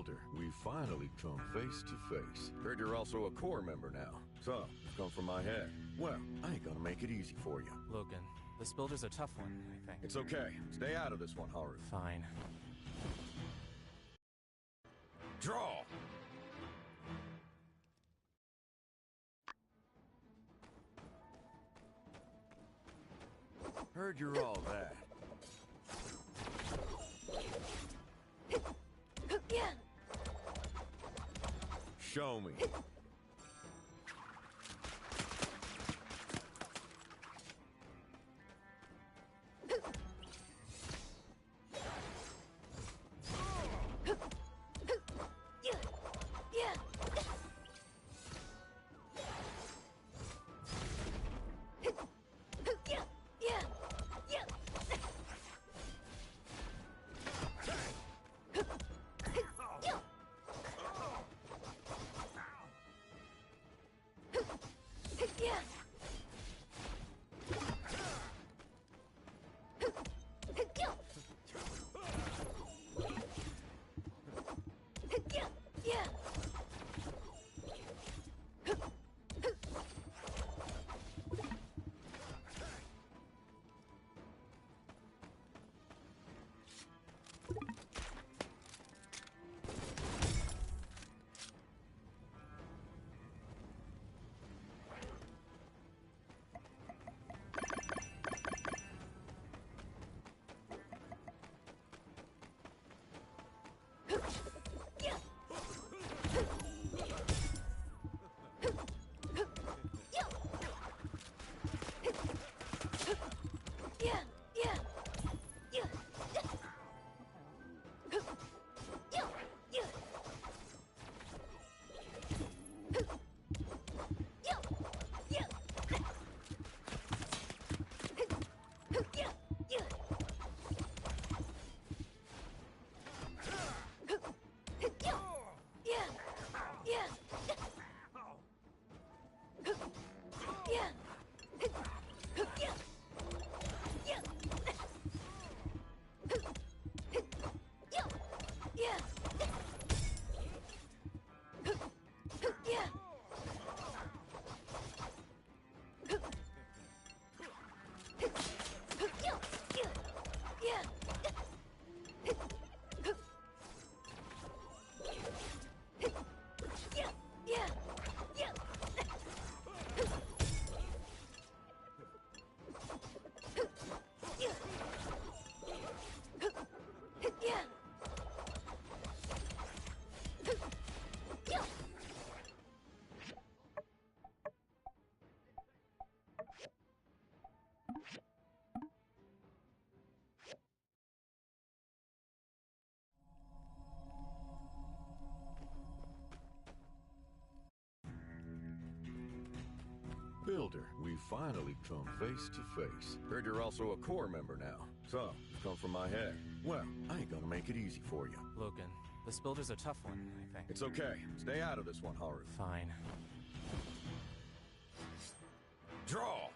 Builder, we've finally come face to face. Heard you're also a core member now. So, you've come from my head. Well, I ain't gonna make it easy for you. Logan, this builder's a tough one, I think. It's okay. Stay out of this one, Haru. Fine. Draw! Heard you're all that. Show me. Builder, we've finally come face to face. Heard you're also a core member now. So, you've come from my head. Well, I ain't gonna make it easy for you. Logan, this builder's a tough one, I think. It's okay. Stay out of this one, Haru. Fine. Draw!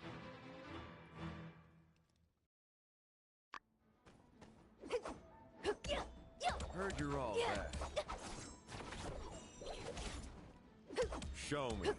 Heard you're all that. Show me.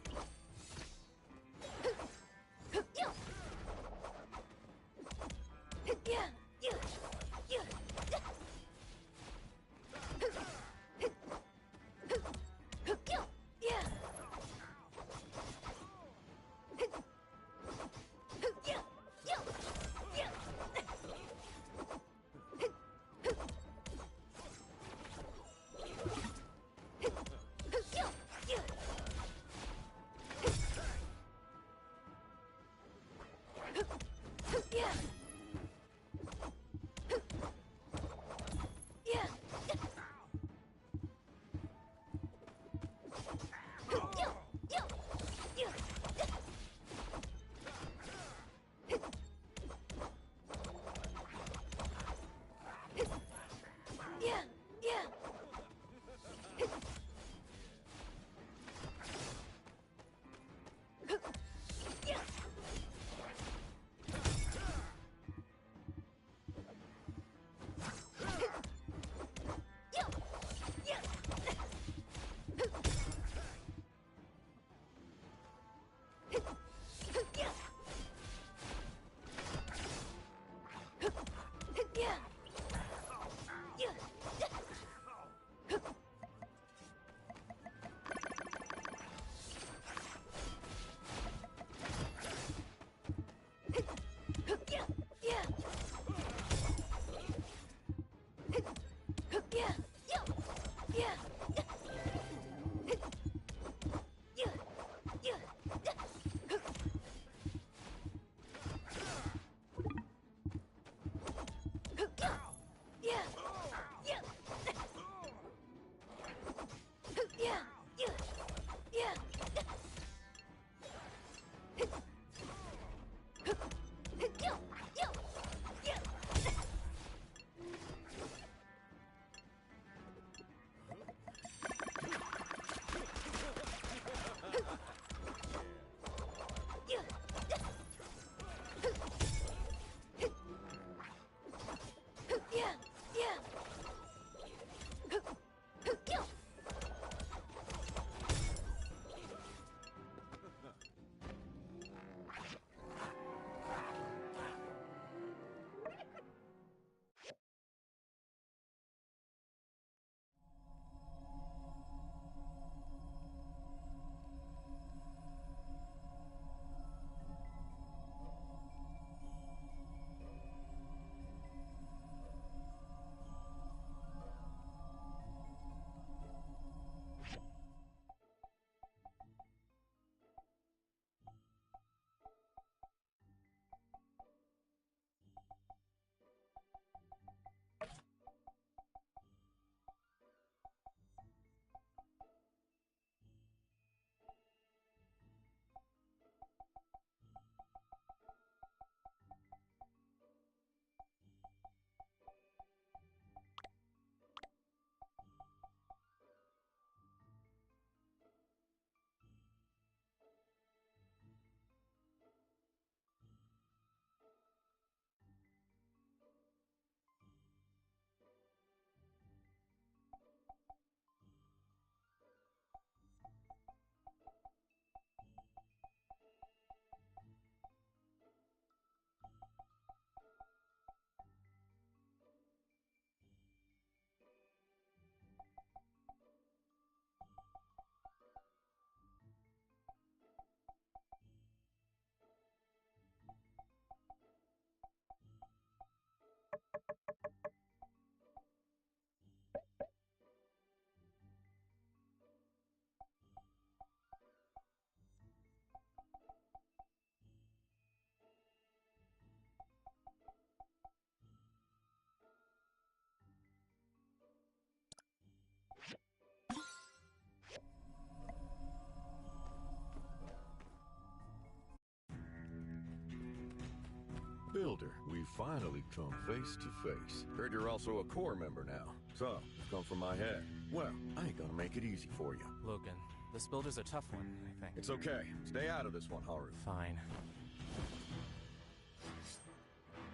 finally come face to face. Heard you're also a Corps member now. So, you've come from my head. Well, I ain't gonna make it easy for you. Logan, this builder's a tough one, I think. It's okay. Stay out of this one, Haru. Fine.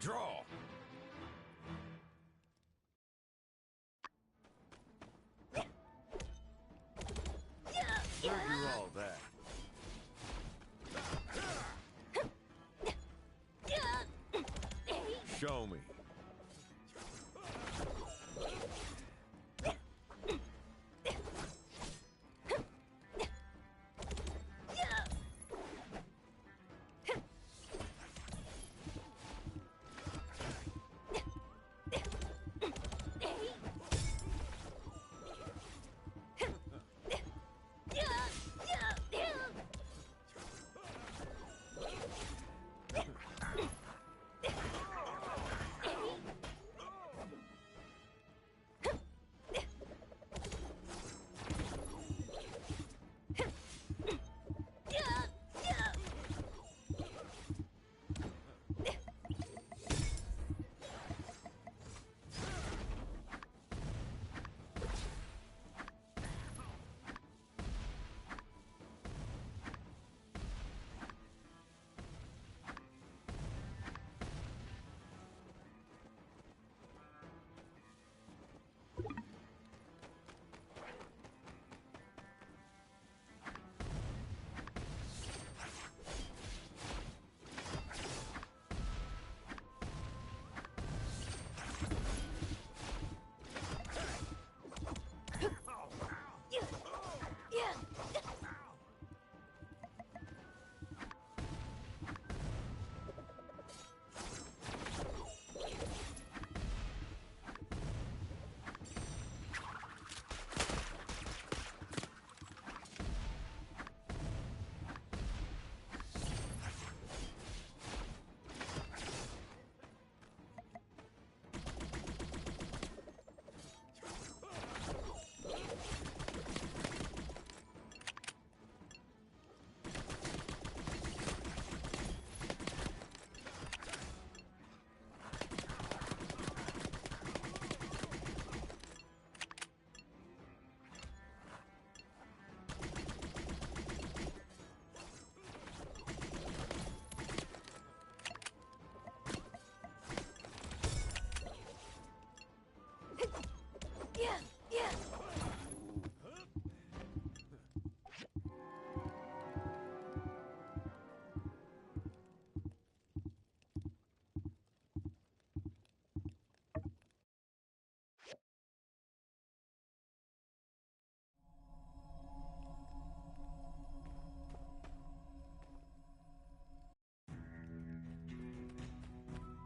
Draw! Heard you're all that. Show me.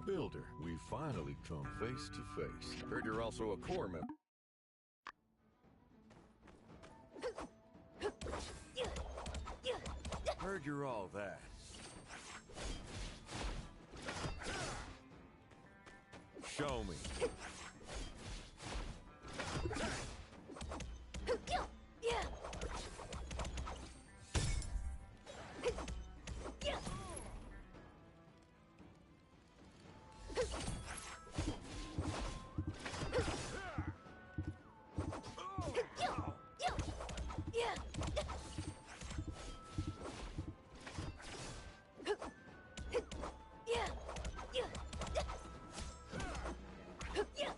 Builder, we finally come face to face. Heard you're also a Corps member. Heard you're all that. Show me. Yeah.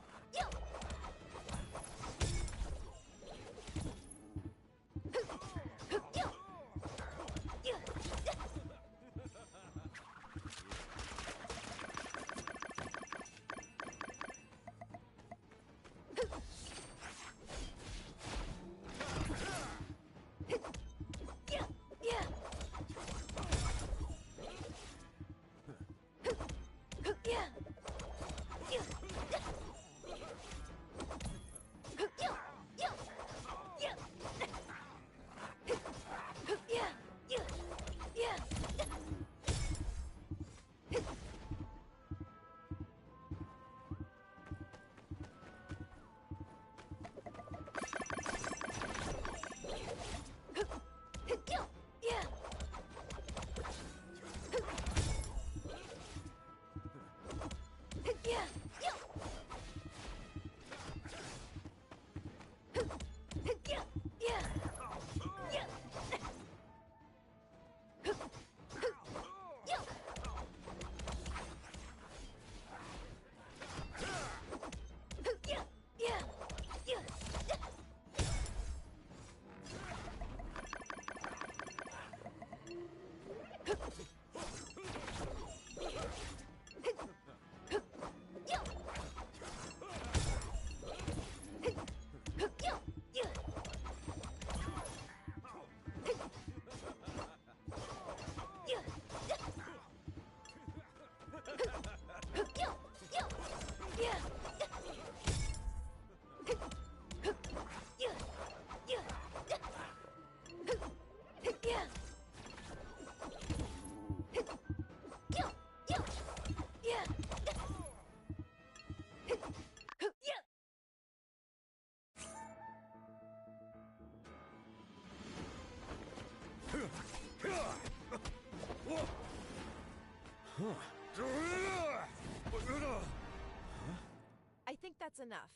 I think that's enough.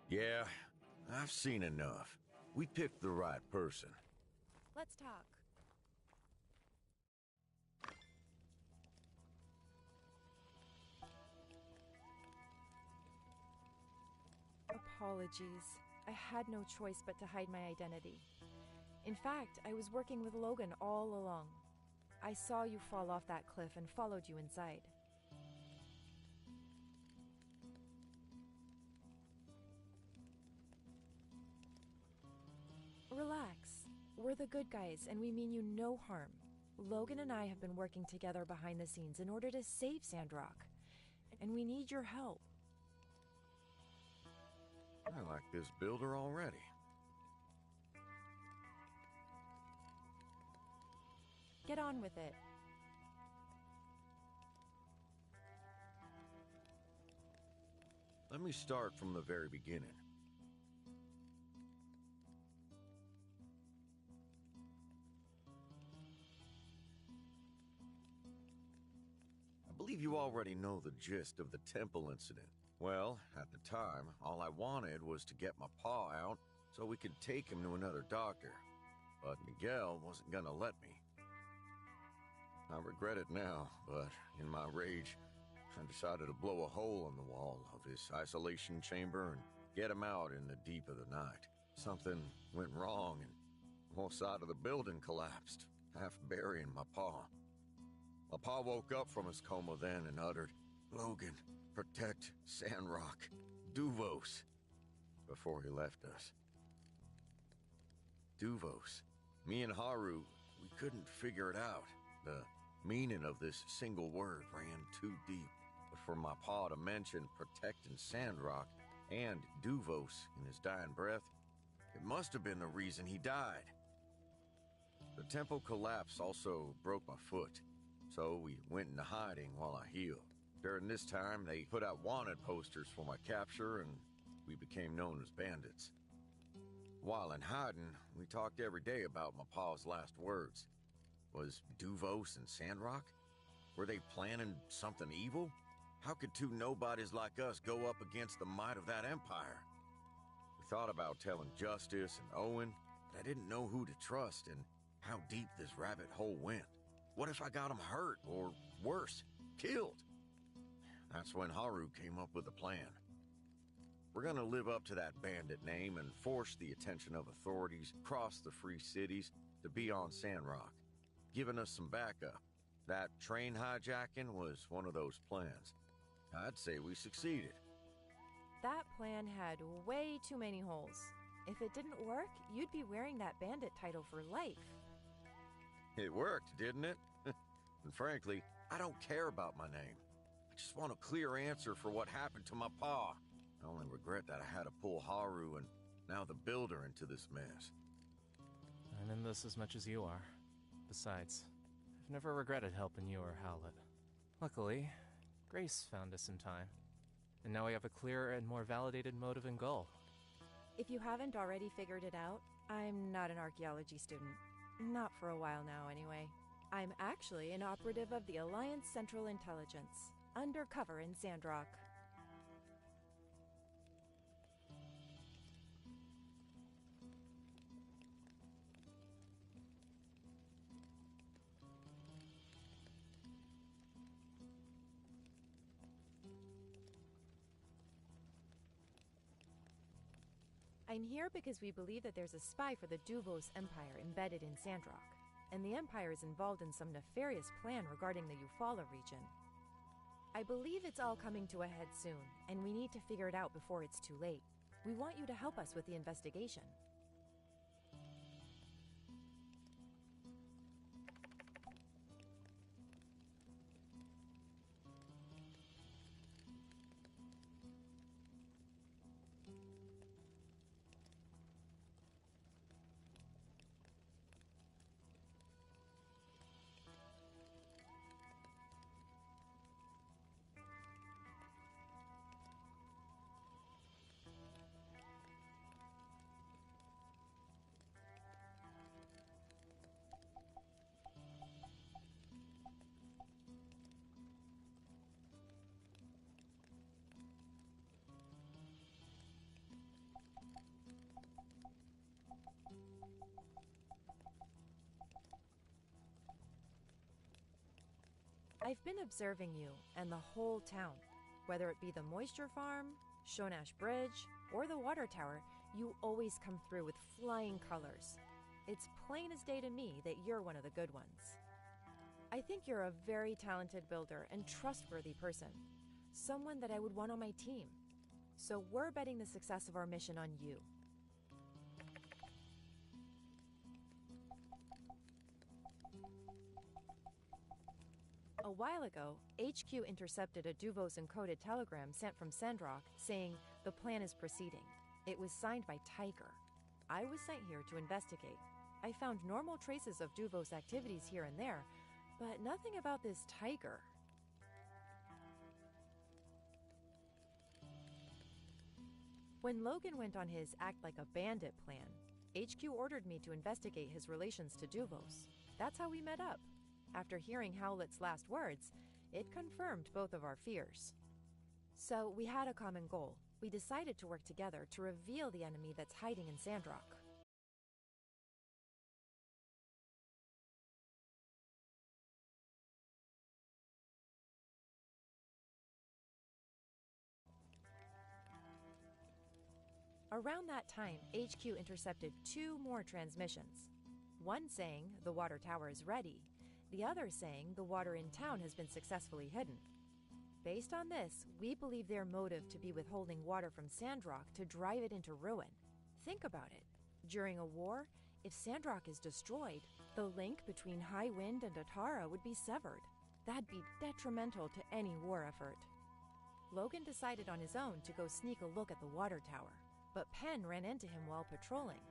Yeah, I've seen enough. We picked the right person. Let's talk. Apologies. I had no choice but to hide my identity. In fact, I was working with Logan all along. I saw you fall off that cliff and followed you inside. Relax. We're the good guys, and we mean you no harm. Logan and I have been working together behind the scenes in order to save Sandrock, and we need your help. I like this builder already. Get on with it. Let me start from the very beginning. I believe you already know the gist of the temple incident. Well, at the time, all I wanted was to get my paw out so we could take him to another doctor. But Miguel wasn't gonna let me. I regret it now, but in my rage, I decided to blow a hole in the wall of his isolation chamber and get him out in the deep of the night. Something went wrong and the whole side of the building collapsed, half burying my paw. My paw woke up from his coma then and uttered, "Logan, protect Sandrock, Duvos," before he left us. Duvos. Me and Haru, we couldn't figure it out. The meaning of this single word ran too deep. But for my paw to mention protecting Sandrock and Duvos in his dying breath, it must have been the reason he died. The temple collapse also broke my foot, so we went into hiding while I healed. During this time, they put out wanted posters for my capture, and we became known as bandits. While in hiding, we talked every day about my pa's last words. Was Duvos and Sandrock? Were they planning something evil? How could two nobodies like us go up against the might of that empire? We thought about telling Justice and Owen, but I didn't know who to trust and how deep this rabbit hole went. What if I got them hurt, or worse, killed? That's when Haru came up with a plan. We're gonna live up to that bandit name and force the attention of authorities across the free cities to be on Sandrock, giving us some backup. That train hijacking was one of those plans. I'd say we succeeded. That plan had way too many holes. If it didn't work, you'd be wearing that bandit title for life. It worked, didn't it? And frankly, I don't care about my name. I just want a clear answer for what happened to my paw. I only regret that I had to pull Haru and now the builder into this mess. I'm in this as much as you are. Besides, I've never regretted helping you or Howlett. Luckily, Grace found us in time. And now we have a clearer and more validated motive and goal. If you haven't already figured it out, I'm not an archaeology student. Not for a while now, anyway. I'm actually an operative of the Alliance Central Intelligence, undercover in Sandrock. I'm here because we believe that there's a spy for the Duvos Empire embedded in Sandrock. and the Empire is involved in some nefarious plan regarding the Eufaula region. I believe it's all coming to a head soon, and we need to figure it out before it's too late. We want you to help us with the investigation. I've been observing you and the whole town. Whether it be the moisture farm, Shonash Bridge, or the water tower, you always come through with flying colors. It's plain as day to me that you're one of the good ones. I think you're a very talented builder and trustworthy person. Someone that I would want on my team. So we're betting the success of our mission on you. A while ago, HQ intercepted a Duvos encoded telegram sent from Sandrock saying the plan is proceeding. It was signed by Tiger. I was sent here to investigate. I found normal traces of Duvos activities here and there, but nothing about this Tiger. When Logan went on his act like a bandit plan, HQ ordered me to investigate his relations to Duvos. That's how we met up. After hearing Howlett's last words, it confirmed both of our fears. So we had a common goal. We decided to work together to reveal the enemy that's hiding in Sandrock. Around that time, HQ intercepted 2 more transmissions. One saying the water tower is ready, the other saying the water in town has been successfully hidden. Based on this, we believe their motive to be withholding water from Sandrock to drive it into ruin. Think about it. During a war, if Sandrock is destroyed, the link between High Wind and Atara would be severed. That'd be detrimental to any war effort. Logan decided on his own to go sneak a look at the water tower, but Penn ran into him while patrolling.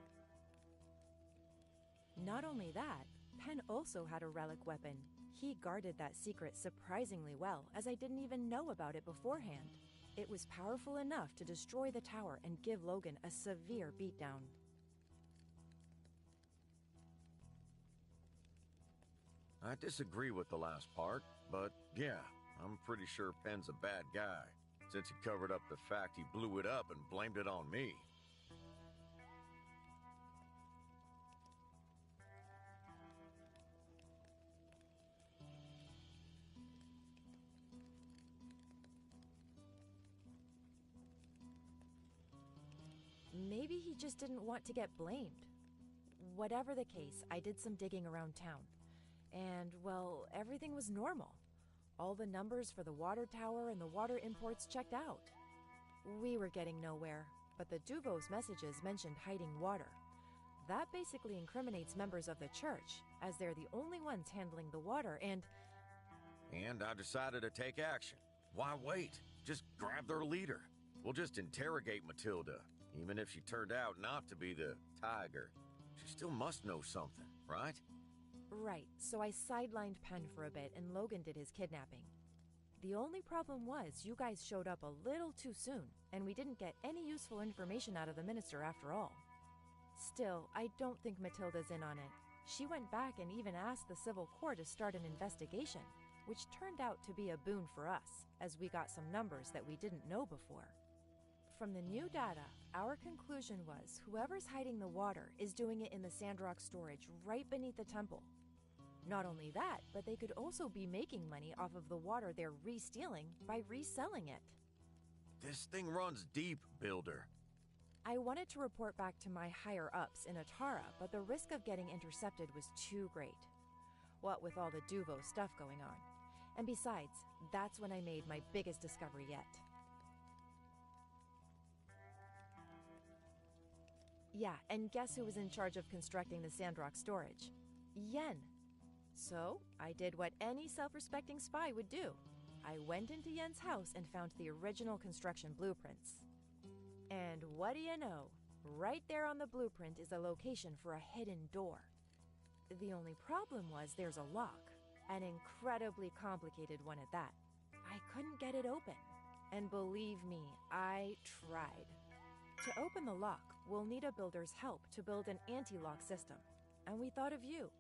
Not only that, Penn also had a relic weapon. He guarded that secret surprisingly well, as I didn't even know about it beforehand. It was powerful enough to destroy the tower and give Logan a severe beatdown. I disagree with the last part, but yeah, I'm pretty sure Penn's a bad guy, since he covered up the fact he blew it up and blamed it on me. Maybe he just didn't want to get blamed. Whatever the case, I did some digging around town. And, well, everything was normal. All the numbers for the water tower and the water imports checked out. We were getting nowhere, but the Duvos messages mentioned hiding water. That basically incriminates members of the church, as they're the only ones handling the water, and I decided to take action. Why wait? Just grab their leader. We'll just interrogate Matilda. Even if she turned out not to be the tiger, she still must know something, right? Right, so I sidelined Penn for a bit and Logan did his kidnapping. The only problem was you guys showed up a little too soon, and we didn't get any useful information out of the minister after all. Still, I don't think Matilda's in on it. She went back and even asked the civil court to start an investigation, which turned out to be a boon for us, as we got some numbers that we didn't know before. From the new data, our conclusion was whoever's hiding the water is doing it in the Sandrock storage right beneath the temple. Not only that, but they could also be making money off of the water they're re-stealing by reselling it. This thing runs deep, Builder. I wanted to report back to my higher-ups in Atara, but the risk of getting intercepted was too great. What with all the Duvo stuff going on. And besides, that's when I made my biggest discovery yet. Yeah, and guess who was in charge of constructing the Sandrock storage? Yen. So, I did what any self-respecting spy would do. I went into Yen's house and found the original construction blueprints. And what do you know? Right there on the blueprint is a location for a hidden door. The only problem was there's a lock, an incredibly complicated one at that. I couldn't get it open. And believe me, I tried. To open the lock, we'll need a builder's help to build an anti-lock system. And we thought of you.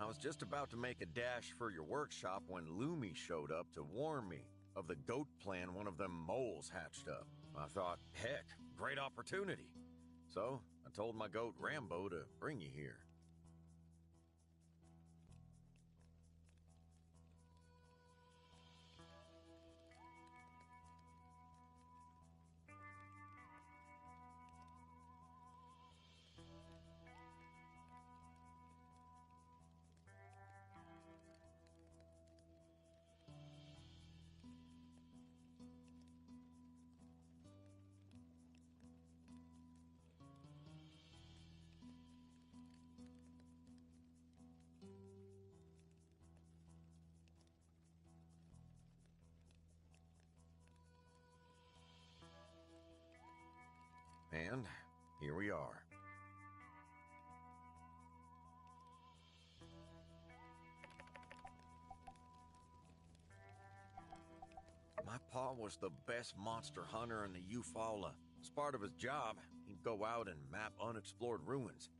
I was just about to make a dash for your workshop when Lumi showed up to warn me of the goat plan one of them moles hatched up. I thought, heck, great opportunity. So, I told my goat Rambo to bring you here. And here we are. My pa was the best monster hunter in the Eufaula. As part of his job, he'd go out and map unexplored ruins.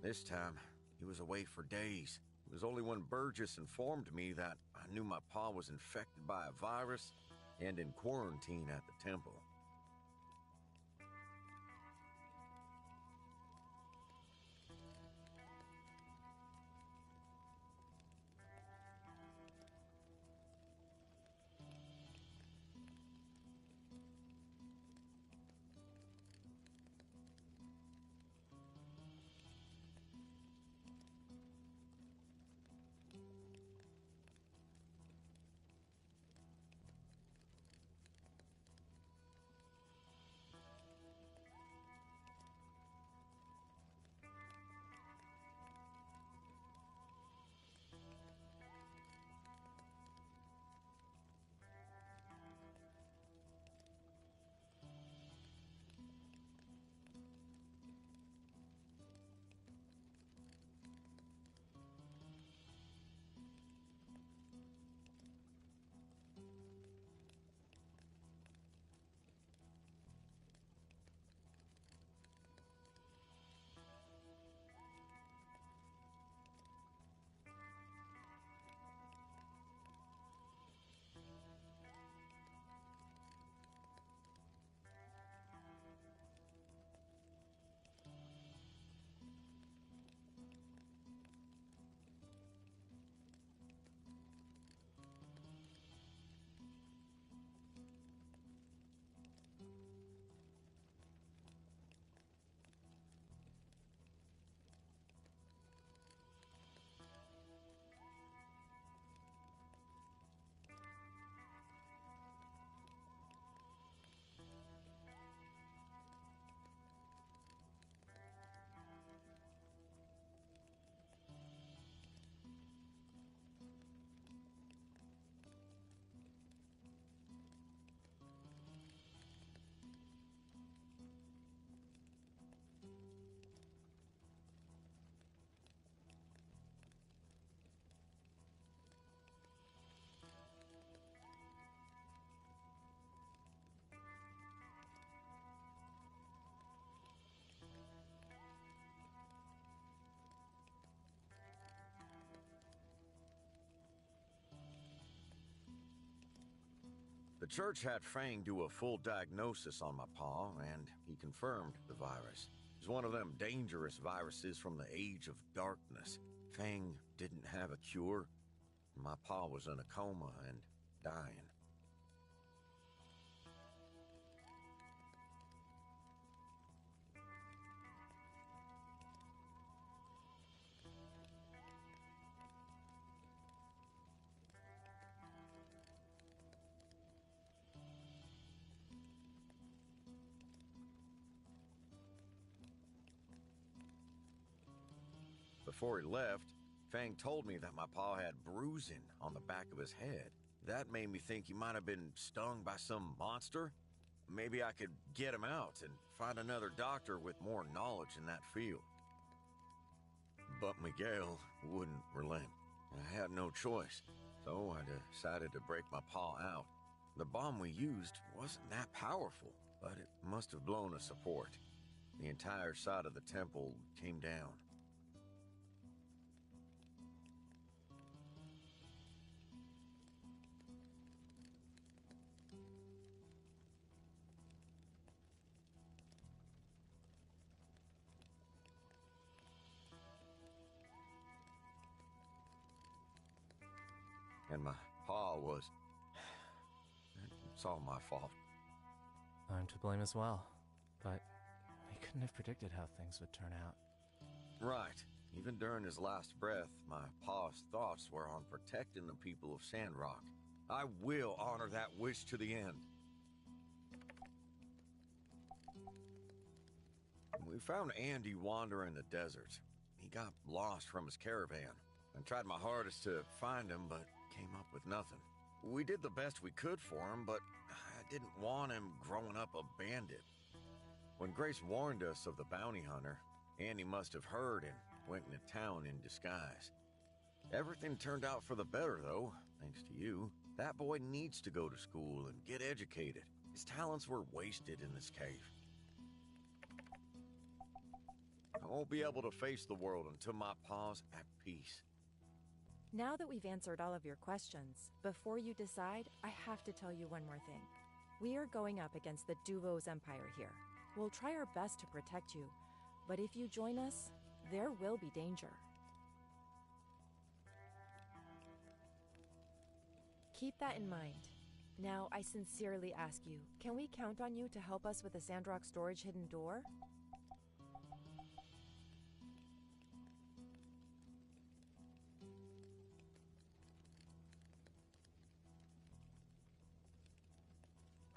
This time, he was away for days. It was only when Burgess informed me that I knew my pa was infected by a virus and in quarantine at the temple. The church had Fang do a full diagnosis on my pa, and he confirmed the virus. It's one of them dangerous viruses from the age of darkness. Fang didn't have a cure. My pa was in a coma and dying. Before he left, Fang told me that my pa had bruising on the back of his head. That made me think he might have been stung by some monster. Maybe I could get him out and find another doctor with more knowledge in that field. But Miguel wouldn't relent. I had no choice, so I decided to break my pa out. The bomb we used wasn't that powerful, but it must have blown a support. The entire side of the temple came down. And my pa was... It's all my fault. I'm to blame as well, but we couldn't have predicted how things would turn out. Right. Even during his last breath, my pa's thoughts were on protecting the people of Sandrock. I will honor that wish to the end. We found Andy wandering the desert. He got lost from his caravan. I tried my hardest to find him, but came up with nothing. We did the best we could for him, but I didn't want him growing up a bandit. When Grace warned us of the bounty hunter, Andy must have heard and went into town in disguise. Everything turned out for the better, though, thanks to you. That boy needs to go to school and get educated. His talents were wasted in this cave. I won't be able to face the world until my pa's at peace. Now that we've answered all of your questions, before you decide, I have to tell you one more thing. We are going up against the Duvos Empire here. We'll try our best to protect you, but if you join us, there will be danger. Keep that in mind. Now, I sincerely ask you, can we count on you to help us with the Sandrock storage hidden door?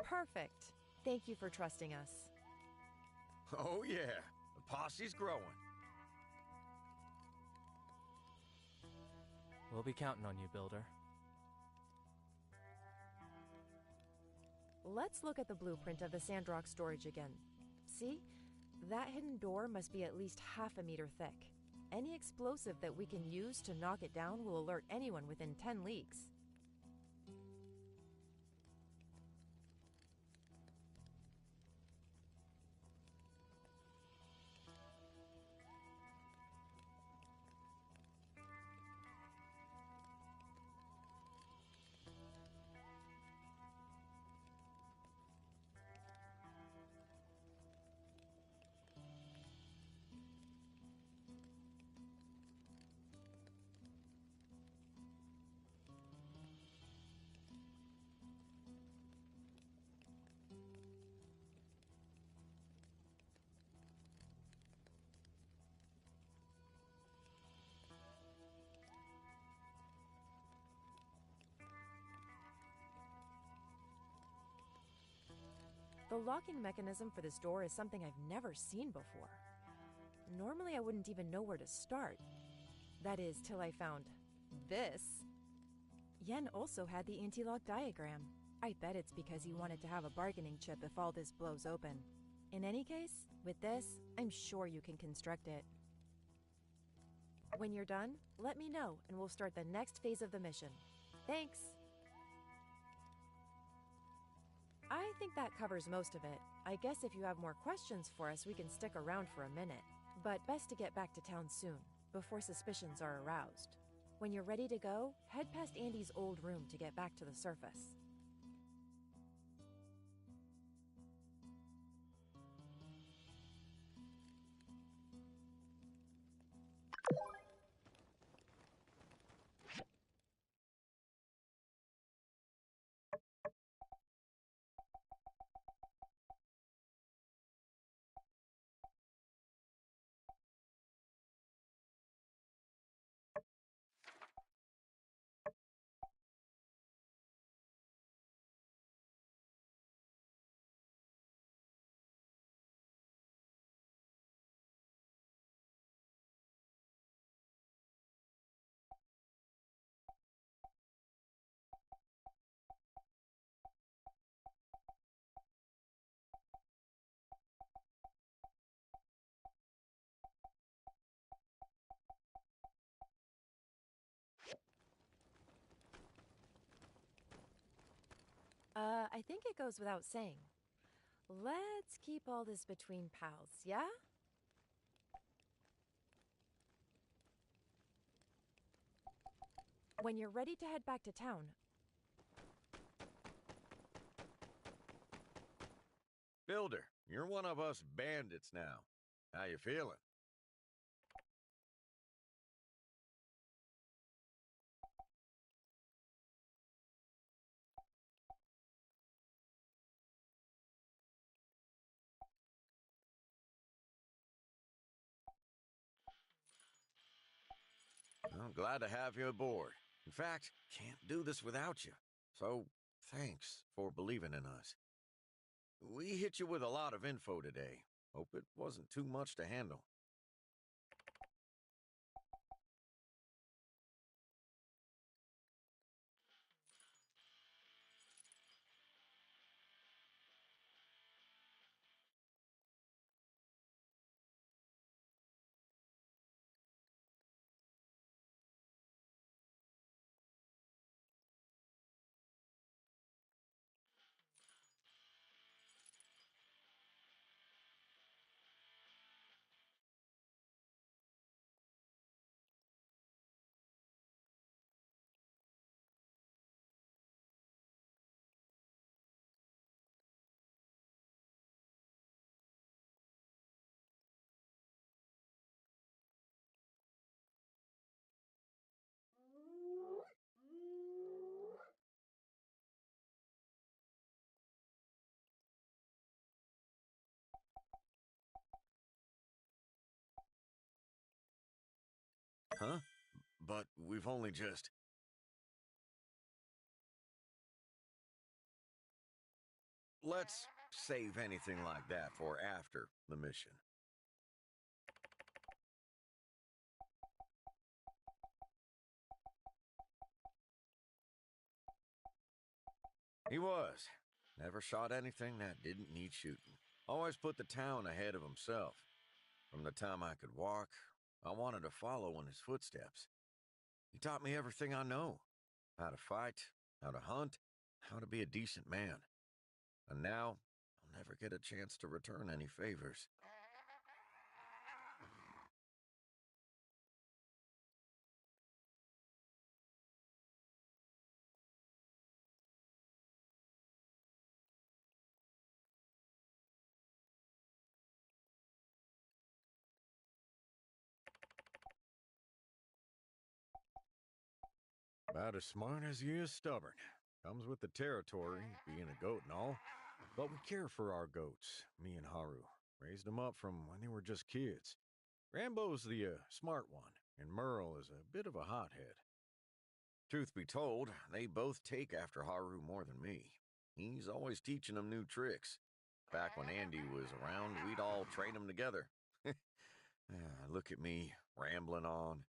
Perfect. Thank you for trusting us. Oh yeah, the posse's growing. We'll be counting on you, Builder. Let's look at the blueprint of the Sandrock storage again. See? That hidden door must be at least half a meter thick. Any explosive that we can use to knock it down will alert anyone within 10 leagues. The locking mechanism for this door is something I've never seen before. Normally I wouldn't even know where to start. That is, till I found this. Yen also had the anti-lock diagram. I bet it's because he wanted to have a bargaining chip if all this blows open. In any case, with this, I'm sure you can construct it. When you're done, let me know and we'll start the next phase of the mission. Thanks! I think that covers most of it. I guess if you have more questions for us, we can stick around for a minute. But best to get back to town soon, before suspicions are aroused. When you're ready to go, head past Andy's old room to get back to the surface. I think it goes without saying. Let's keep all this between pals, yeah? When you're ready to head back to town... Builder, you're one of us bandits now. How you feeling? I'm glad to have you aboard. In fact, can't do this without you. So, thanks for believing in us. We hit you with a lot of info today. Hope it wasn't too much to handle. Huh? But we've only just... Let's save anything like that for after the mission. He was. Never shot anything that didn't need shooting. Always put the town ahead of himself. From the time I could walk, I wanted to follow in his footsteps. He taught me everything I know. How to fight, how to hunt, how to be a decent man. And now, I'll never get a chance to return any favors. About as smart as he is stubborn. Comes with the territory, being a goat and all. But we care for our goats, me and Haru. Raised them up from when they were just kids. Rambo's the smart one, and Merle is a bit of a hothead. Truth be told, they both take after Haru more than me. He's always teaching them new tricks. Back when Andy was around, we'd all train them together. Look at me, rambling on.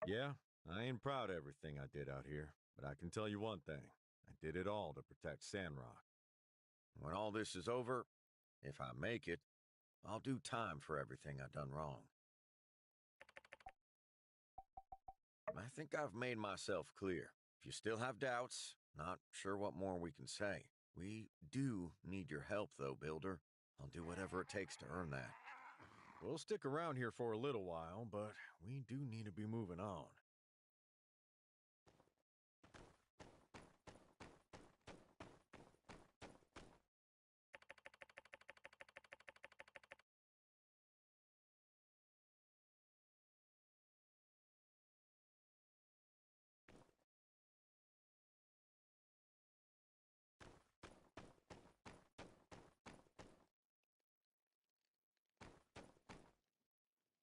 Yeah, I ain't proud of everything I did out here, but I can tell you one thing. I did it all to protect Sandrock. When all this is over, if I make it, I'll do time for everything I've done wrong. I think I've made myself clear. If you still have doubts, not sure what more we can say. We do need your help, though, Builder. I'll do whatever it takes to earn that. We'll stick around here for a little while, but we do need to be moving on.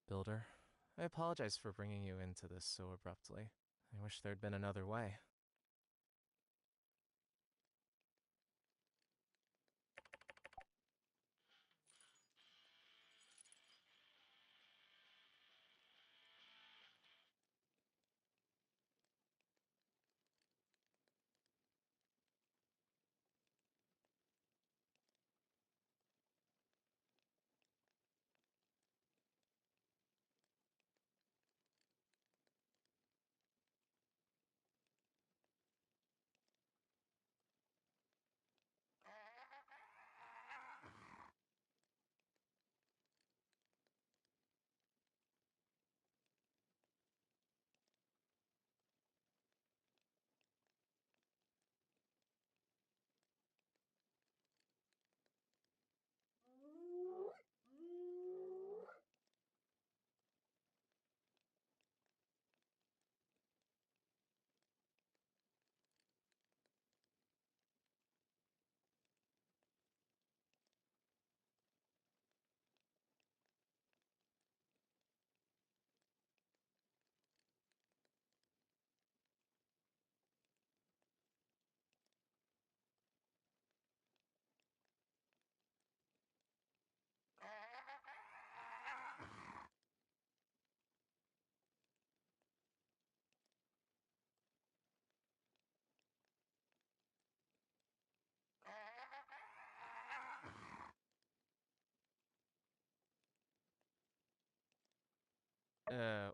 Builder, I apologize for bringing you into this so abruptly. I wish there'd been another way.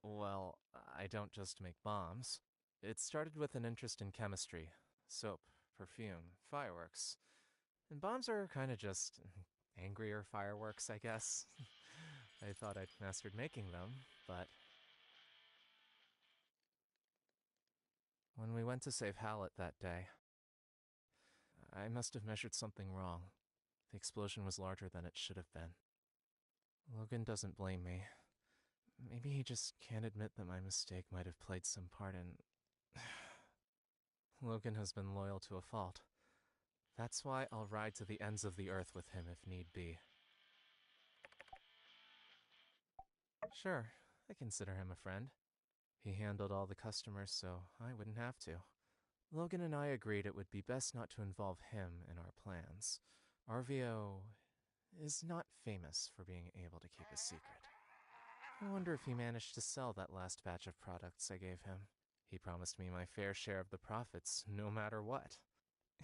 Well, I don't just make bombs. It started with an interest in chemistry, soap, perfume, fireworks. And bombs are kinda just angrier fireworks, I guess. I thought I'd mastered making them, but when we went to save Hallett that day, I must have measured something wrong. The explosion was larger than it should have been. Logan doesn't blame me. Maybe he just can't admit that my mistake might have played some part in... Logan has been loyal to a fault. That's why I'll ride to the ends of the earth with him if need be. Sure, I consider him a friend. He handled all the customers, so I wouldn't have to. Logan and I agreed it would be best not to involve him in our plans. RVO is not famous for being able to keep a secret. I wonder if he managed to sell that last batch of products I gave him. He promised me my fair share of the profits, no matter what.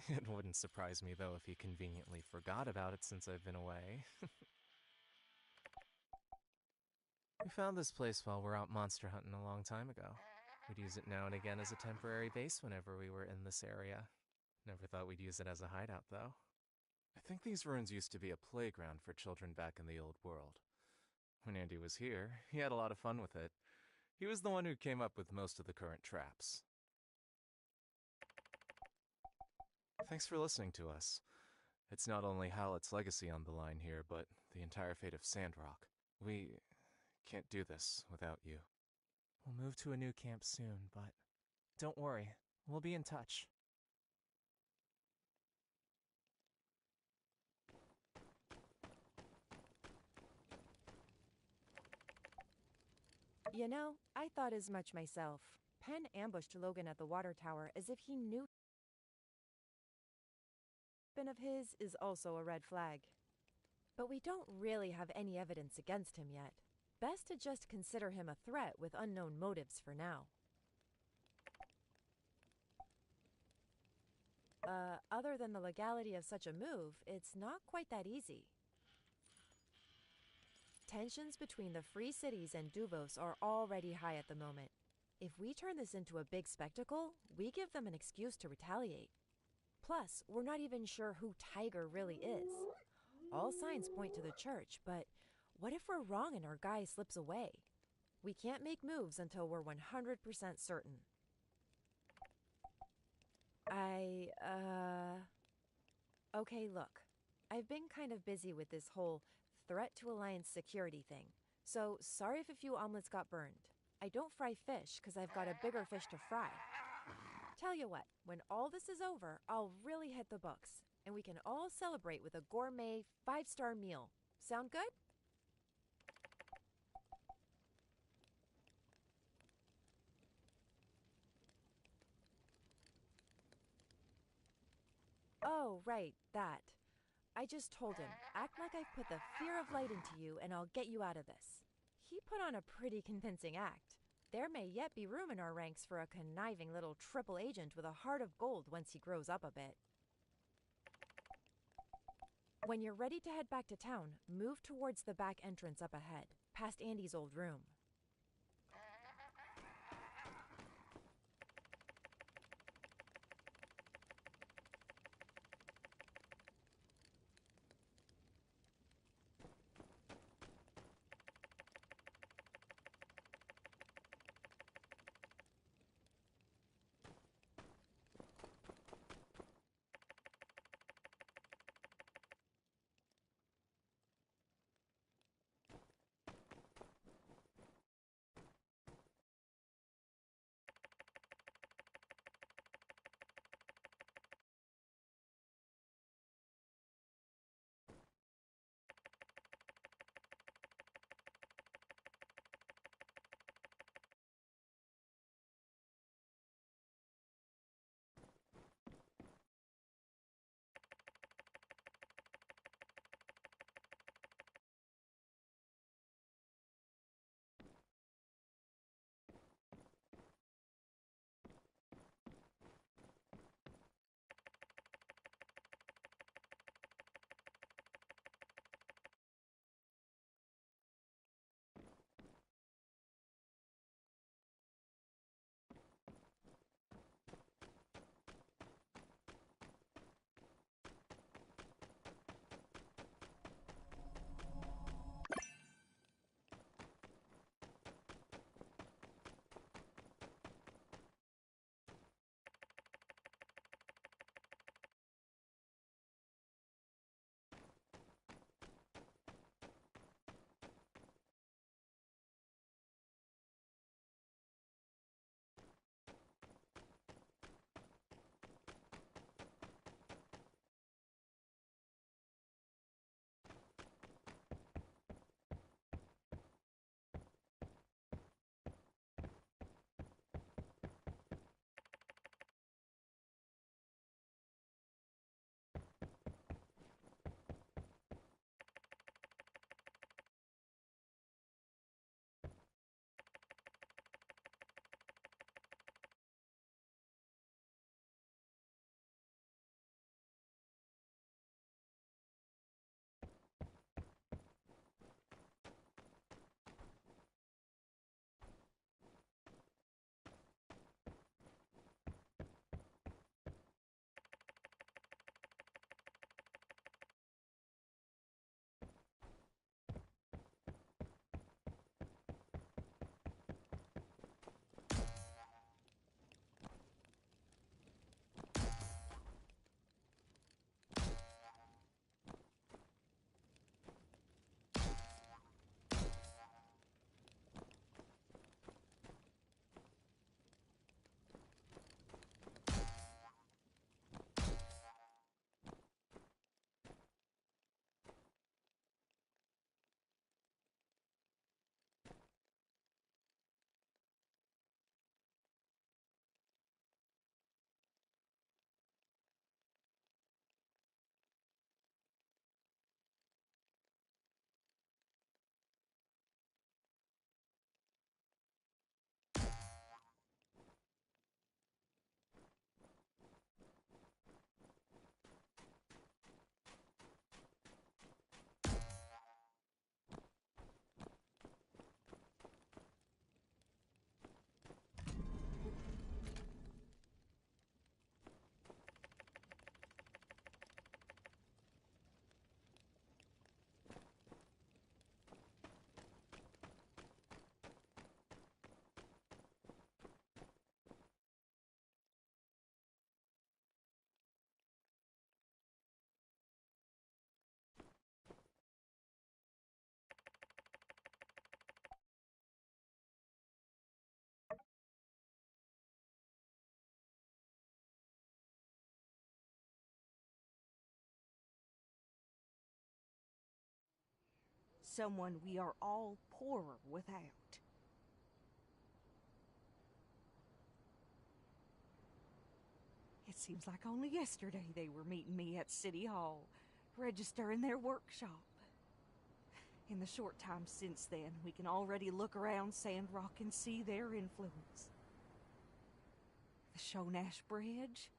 It wouldn't surprise me, though, if he conveniently forgot about it since I've been away. We found this place while we're out monster hunting a long time ago. We'd use it now and again as a temporary base whenever we were in this area. Never thought we'd use it as a hideout, though. I think these ruins used to be a playground for children back in the old world. When Andy was here, he had a lot of fun with it. He was the one who came up with most of the current traps. Thanks for listening to us. It's not only Hallett's legacy on the line here, but the entire fate of Sandrock. We can't do this without you. We'll move to a new camp soon, but don't worry, we'll be in touch. You know, I thought as much myself. Penn ambushed Logan at the water tower as if he knew weapon of his is also a red flag. But we don't really have any evidence against him yet. Best to just consider him a threat with unknown motives for now. Other than the legality of such a move, it's not quite that easy. Tensions between the Free Cities and Duvos are already high at the moment. If we turn this into a big spectacle, we give them an excuse to retaliate. Plus, we're not even sure who Tiger really is. All signs point to the church, but what if we're wrong and our guy slips away? We can't make moves until we're 100% certain. Okay, look. I've been kind of busy with this whole threat to Alliance security thing, so sorry if a few omelets got burned. I don't fry fish because I've got a bigger fish to fry. Tell you what, when all this is over, I'll really hit the books, and we can all celebrate with a gourmet 5-star meal. Sound good? Oh, right, that. I just told him, act like I've put the fear of light into you and I'll get you out of this. He put on a pretty convincing act. There may yet be room in our ranks for a conniving little triple agent with a heart of gold once he grows up a bit. When you're ready to head back to town, move towards the back entrance up ahead, past Andy's old room. someone we are all poorer without. It seems like only yesterday they were meeting me at City Hall, registering their workshop. In the short time since then, we can already look around Sandrock and see their influence. The Shonash Bridge,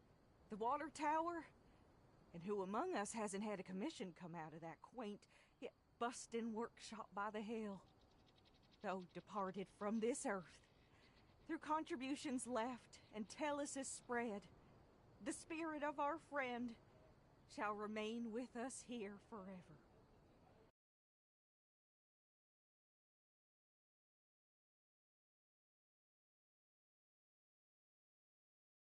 the water tower, and who among us hasn't had a commission come out of that quaint yet bustin' workshop by the hill? Though departed from this earth, through contributions left and telesis spread, the spirit of our friend shall remain with us here forever.